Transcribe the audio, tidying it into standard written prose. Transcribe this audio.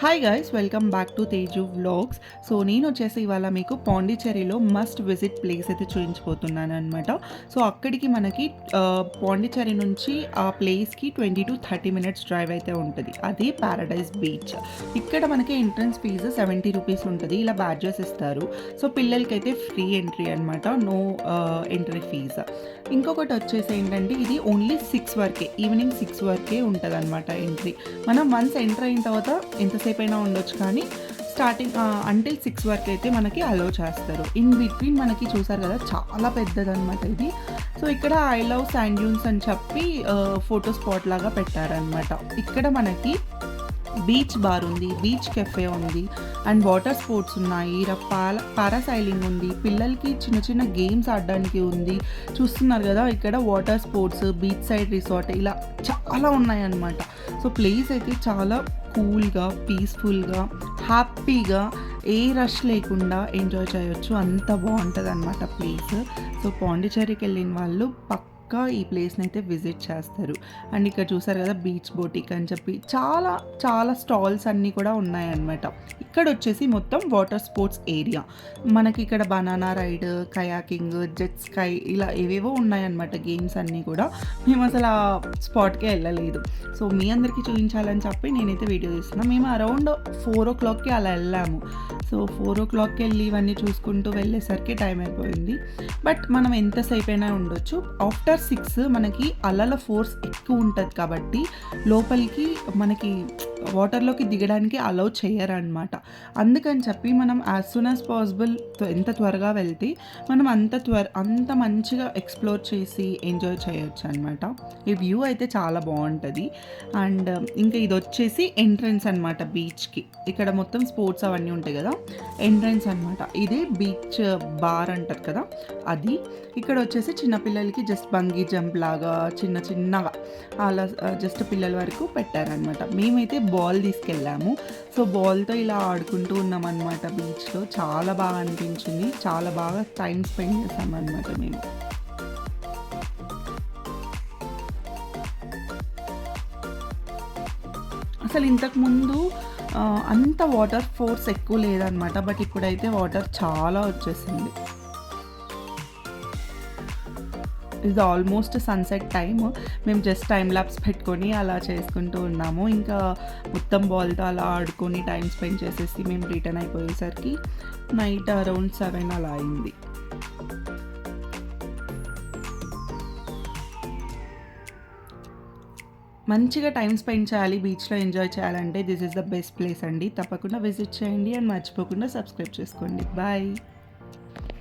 Hi guys, welcome back to Teju vlogs. So నేను వచ్చేసి ఇవాళ మీకు పాండిచ్చేరిలో మస్ట్ విజిట్ ప్లేస్ అయితే చూపించబోతున్నాను అనమాట. సో అక్కడికి మనకి పాండిచ్చేరి నుంచి ఆ ప్లేస్కి 20 to 30 minutes డ్రైవ్ అయితే ఉంటుంది. అది ప్యారడైజ్ బీచ్. ఇక్కడ మనకి ఎంట్రన్స్ ఫీజు 70 రూపీస్ ఉంటుంది. ఇలా బ్యాడ్జెస్ ఇస్తారు. సో పిల్లలకి అయితే ఫ్రీ ఎంట్రీ అనమాట, నో ఎంట్రీ ఫీజు. ఇంకొకటి వచ్చేసి ఏంటంటే ఇది ఓన్లీ 6 వరకే, ఈవినింగ్ 6 వరకే ఉంటుంది అనమాట ఎంట్రీ. మనం వన్స్ ఎంటర్ అయిన తర్వాత ఎంతసేపు అయినా ఉండొచ్చు, కానీ స్టార్టింగ్ అంటిల్ 6 వరకు అయితే మనకి అలో చేస్తారు. ఇన్ బిట్వీన్ మనకి చూసారు కదా, చాలా పెద్దదన్నమాట ఇది. సో ఇక్కడ ఐ లవ్ శాండ్ డ్యూన్స్ అని చెప్పి ఫోటో స్పాట్ లాగా పెట్టారనమాట. ఇక్కడ మనకి బీచ్ బార్ ఉంది, బీచ్ కెఫే ఉంది, అండ్ వాటర్ స్పోర్ట్స్ ఉన్నాయి, పారాసైలింగ్ ఉంది, పిల్లలకి చిన్న చిన్న గేమ్స్ ఆడడానికి ఉంది. చూస్తున్నారు కదా ఇక్కడ water sports, beach side resort, ఇలా చాలా ఉన్నాయన్నమాట. సో ప్లేస్ అయితే చాలా కూల్గా, పీస్ఫుల్గా, హ్యాపీగా, ఏ రష్ లేకుండా ఎంజాయ్ చేయొచ్చు. అంత బాగుంటుంది అనమాట ప్లేస్. సో పాండిచ్చేరికి వెళ్ళిన వాళ్ళు ఈ ప్లేస్ని అయితే విజిట్ చేస్తారు. అండ్ ఇక్కడ చూసారు కదా బీచ్ బోటిక్ అని చెప్పి చాలా చాలా స్టాల్స్ అన్నీ కూడా ఉన్నాయన్నమాట. ఇక్కడ వచ్చేసి మొత్తం వాటర్ స్పోర్ట్స్ ఏరియా. మనకి ఇక్కడ banana ride, kayaking, jet ski, ఇలా ఏవేవో ఉన్నాయన్నమాట గేమ్స్ అన్నీ కూడా. మేము అసలు ఆ స్పాట్కే వెళ్ళలేదు. సో మీ అందరికీ చూపించాలని చెప్పి నేనైతే వీడియో తీస్తున్నాను. మేము అరౌండ్ 4 o'clock అలా వెళ్ళాము. సో 4 o'clock వెళ్ళి ఇవన్నీ చూసుకుంటూ వెళ్ళేసరికి టైం అయిపోయింది. బట్ మనం ఎంతసేపు అయినా ఉండొచ్చు. ఆఫ్టర్ 6 మనకి అలల ఫోర్స్ ఎక్కువ ఉంటుంది కాబట్టి లోపలికి మనకి వాటర్లోకి దిగడానికి అలౌ చేయరనమాట. అందుకని చెప్పి మనం యాజ్ సూన్ యాజ్ పాసిబుల్ ఎంత త్వరగా వెళ్తే మనం అంత మంచిగా ఎక్స్ప్లోర్ చేసి ఎంజాయ్ చేయొచ్చు అనమాట. ఈ వ్యూ అయితే చాలా బాగుంటుంది. అండ్ ఇంకా ఇది వచ్చేసి ఎంట్రన్స్ అనమాట బీచ్కి. ఇక్కడ మొత్తం స్పోర్ట్స్ అవన్నీ ఉంటాయి కదా, ఎంట్రన్స్ అనమాట. ఇదే బీచ్ బార్ అంటారు కదా, అది. ఇక్కడ వచ్చేసి చిన్నపిల్లలకి జస్ట్ బంగీ జంప్ లాగా చిన్నగా అలా జస్ట్ పిల్లల వరకు పెట్టారనమాట. మేమైతే బాల్ తీసుకెళ్ళాము. సో బాల్తో ఇలా ఆడుకుంటూ ఉన్నామన్నమాట బీచ్లో. చాలా బాగా అనిపించింది, చాలా బాగా టైం స్పెండ్ చేసామన్నమాట మేము. అసలు ఇంతకుముందు అంత వాటర్ ఫోర్స్ ఎక్కువ లేదనమాట, బట్ ఇప్పుడైతే వాటర్ చాలా వచ్చేసింది. ఇది ఆల్మోస్ట్ సన్సెట్ టైమ్. మేము జస్ట్ టైం ల్యాప్స్ పెట్టుకొని అలా చేసుకుంటూ ఉన్నాము. ఇంకా మొత్తం బాల్తో అలా ఆడుకొని టైం స్పెండ్ చేసేసి మేము రిటర్న్ అయిపోయేసరికి నైట్ అరౌండ్ 7 అలా అయింది. మంచిగా టైం స్పెండ్ చేయాలి, బీచ్లో ఎంజాయ్ చేయాలంటే this is the best place అండి. తప్పకుండా విజిట్ చేయండి అండ్ మర్చిపోకుండా సబ్స్క్రైబ్ చేసుకోండి. బాయ్.